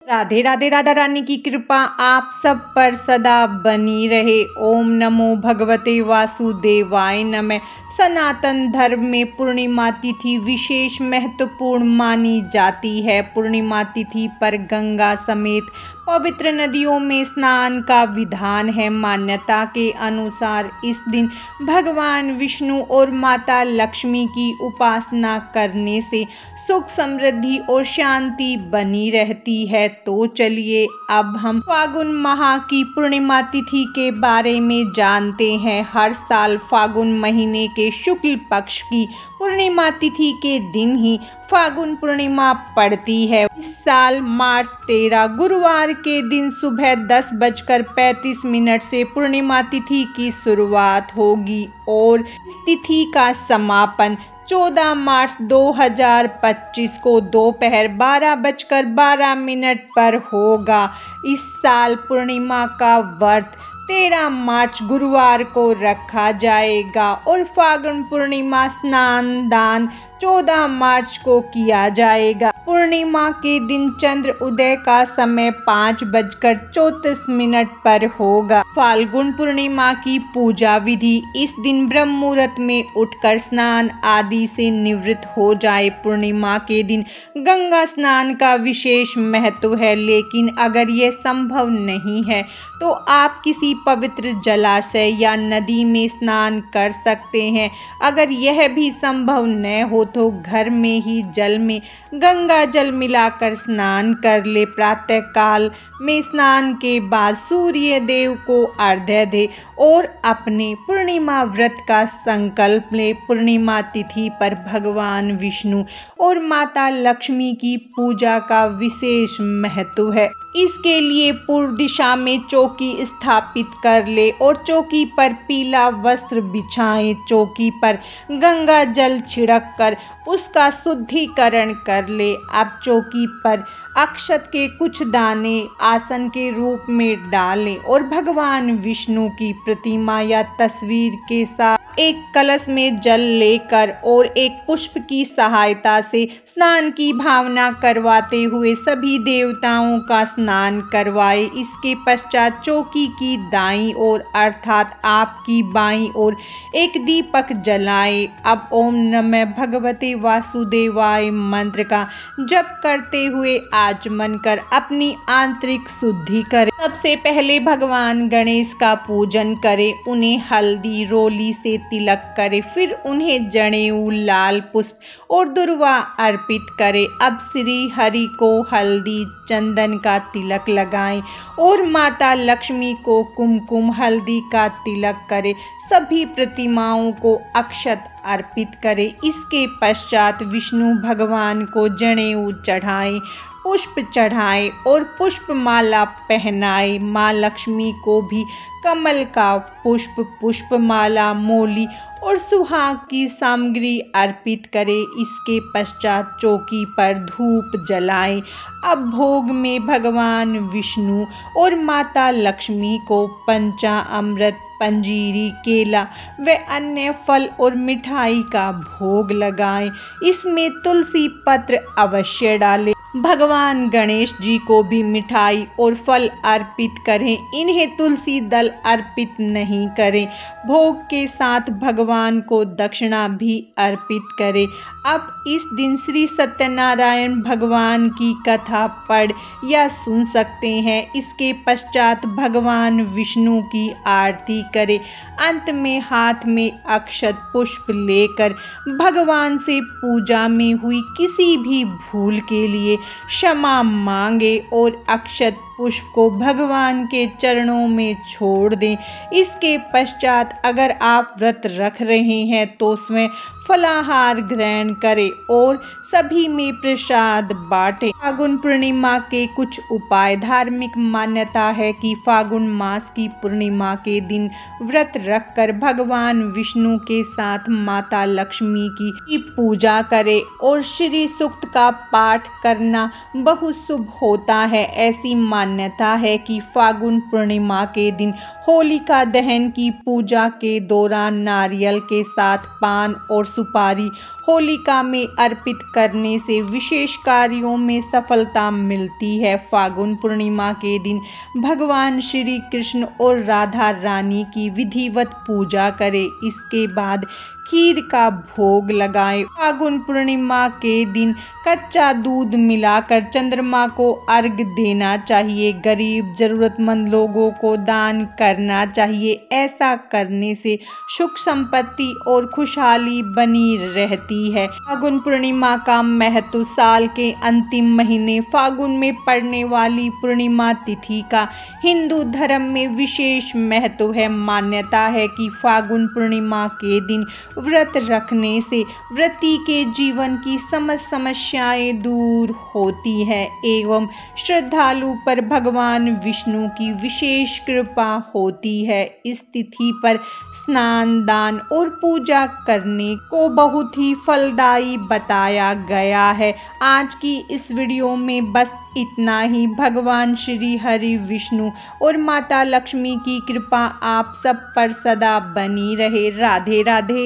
राधे राधे। राधा रानी की कृपा आप सब पर सदा बनी रहे। ओम नमो भगवते वासुदेवाय नमः। सनातन धर्म में पूर्णिमा तिथि विशेष महत्वपूर्ण मानी जाती है। पूर्णिमा तिथि पर गंगा समेत पवित्र नदियों में स्नान का विधान है। मान्यता के अनुसार इस दिन भगवान विष्णु और माता लक्ष्मी की उपासना करने से सुख समृद्धि और शांति बनी रहती है। तो चलिए अब हम फागुन माह की पूर्णिमा तिथि के बारे में जानते हैं। हर साल फागुन महीने के शुक्ल पक्ष की पूर्णिमा तिथि के दिन ही फागुन पूर्णिमा पड़ती है। इस साल मार्च 13 गुरुवार के दिन सुबह 10:35 से पूर्णिमा तिथि की शुरुआत होगी और इस तिथि का समापन 14 मार्च 2025 को दोपहर 12:12 पर होगा। इस साल पूर्णिमा का व्रत 13 मार्च गुरुवार को रखा जाएगा और फागुन पूर्णिमा स्नान दान 14 मार्च को किया जाएगा। पूर्णिमा के दिन चंद्र उदय का समय 5:34 पर होगा। फाल्गुन पूर्णिमा की पूजा विधि। इस दिन ब्रह्म मुहूर्त में उठकर स्नान आदि से निवृत्त हो जाए। पूर्णिमा के दिन गंगा स्नान का विशेष महत्व है, लेकिन अगर यह संभव नहीं है तो आप किसी पवित्र जलाशय या नदी में स्नान कर सकते हैं। अगर यह भी संभव न हो तो घर में ही जल में गंगा जल मिलाकर स्नान कर ले। प्रातः काल में स्नान के बाद सूर्य देव को अर्घ्य दे और अपने पूर्णिमा व्रत का संकल्प ले। पूर्णिमा तिथि पर भगवान विष्णु और माता लक्ष्मी की पूजा का विशेष महत्व है। इसके लिए पूर्व दिशा में चौकी स्थापित कर ले और चौकी पर पीला वस्त्र बिछाएं। चौकी पर गंगा जल छिड़क कर उसका शुद्धिकरण कर ले। अब चौकी पर अक्षत के कुछ दाने आसन के रूप में डालें और भगवान विष्णु की प्रतिमा या तस्वीर के साथ एक कलश में जल लेकर और एक पुष्प की सहायता से स्नान की भावना करवाते हुए सभी देवताओं का स्नान करवाए। इसके पश्चात चौकी की दाईं ओर अर्थात आपकी बाईं ओर एक दीपक जलाए। अब ओम नमः भगवते वासुदेवाय मंत्र का जप करते हुए आचमन कर अपनी आंतरिक शुद्धि करें। सबसे पहले भगवान गणेश का पूजन करें, उन्हें हल्दी रोली से तिलक करें, फिर उन्हें जनेऊ लाल पुष्प और दुर्वा अर्पित करें। अब श्री हरि को हल्दी चंदन का तिलक लगाएं और माता लक्ष्मी को कुमकुम हल्दी का तिलक करें। सभी प्रतिमाओं को अक्षत अर्पित करें। इसके पश्चात विष्णु भगवान को जनेऊ चढ़ाएं, पुष्प चढ़ाएं और पुष्पमाला पहनाएं। माँ लक्ष्मी को भी कमल का पुष्प, पुष्पमाला, मोली और सुहाग की सामग्री अर्पित करें। इसके पश्चात चौकी पर धूप जलाएं। अब भोग में भगवान विष्णु और माता लक्ष्मी को पंचामृत, पंजीरी, केला व अन्य फल और मिठाई का भोग लगाएं। इसमें तुलसी पत्र अवश्य डालें। भगवान गणेश जी को भी मिठाई और फल अर्पित करें, इन्हें तुलसी दल अर्पित नहीं करें। भोग के साथ भगवान को दक्षिणा भी अर्पित करें। अब इस दिन श्री सत्यनारायण भगवान की कथा पढ़ या सुन सकते हैं। इसके पश्चात भगवान विष्णु की आरती करें। अंत में हाथ में अक्षत पुष्प लेकर भगवान से पूजा में हुई किसी भी भूल के लिए क्षमा मांगे और अक्षत पुष्प को भगवान के चरणों में छोड़ दें। इसके पश्चात अगर आप व्रत रख रहे हैं तो उसमें फलाहार ग्रहण करें और सभी में प्रसाद बांटें। फागुन पूर्णिमा के कुछ उपाय। धार्मिक मान्यता है कि फागुन मास की पूर्णिमा के दिन व्रत रखकर भगवान विष्णु के साथ माता लक्ष्मी की पूजा करें और श्री सूक्त का पाठ करना बहुत शुभ होता है। ऐसी मान्यता है कि फागुन पूर्णिमा के दिन होलिका दहन की पूजा के दौरान नारियल के साथ पान और सुपारी होलिका में अर्पित करने से विशेष कार्यों में सफलता मिलती है। फाल्गुन पूर्णिमा के दिन भगवान श्री कृष्ण और राधा रानी की विधिवत पूजा करें। इसके बाद खीर का भोग लगाएं। फाल्गुन पूर्णिमा के दिन कच्चा दूध मिलाकर चंद्रमा को अर्घ्य देना चाहिए। गरीब जरूरतमंद लोगों को दान करना चाहिए। ऐसा करने से सुख संपत्ति और खुशहाली बनी रहती है। फाल्गुन पूर्णिमा का महत्व साल के अंतिम महीने फाल्गुन में पड़ने वाली पूर्णिमा तिथि का हिंदू धर्म में विशेष महत्व है। मान्यता है कि फाल्गुन पूर्णिमा के दिन व्रत रखने से व्रती के जीवन की समस्त समस्याएं दूर होती है एवं श्रद्धालु पर भगवान विष्णु की विशेष कृपा होती है। इस तिथि पर स्नान, दान और पूजा करने को बहुत ही फलदायी बताया गया है। आज की इस वीडियो में बस इतना ही। भगवान श्री हरि विष्णु और माता लक्ष्मी की कृपा आप सब पर सदा बनी रहे। राधे राधे।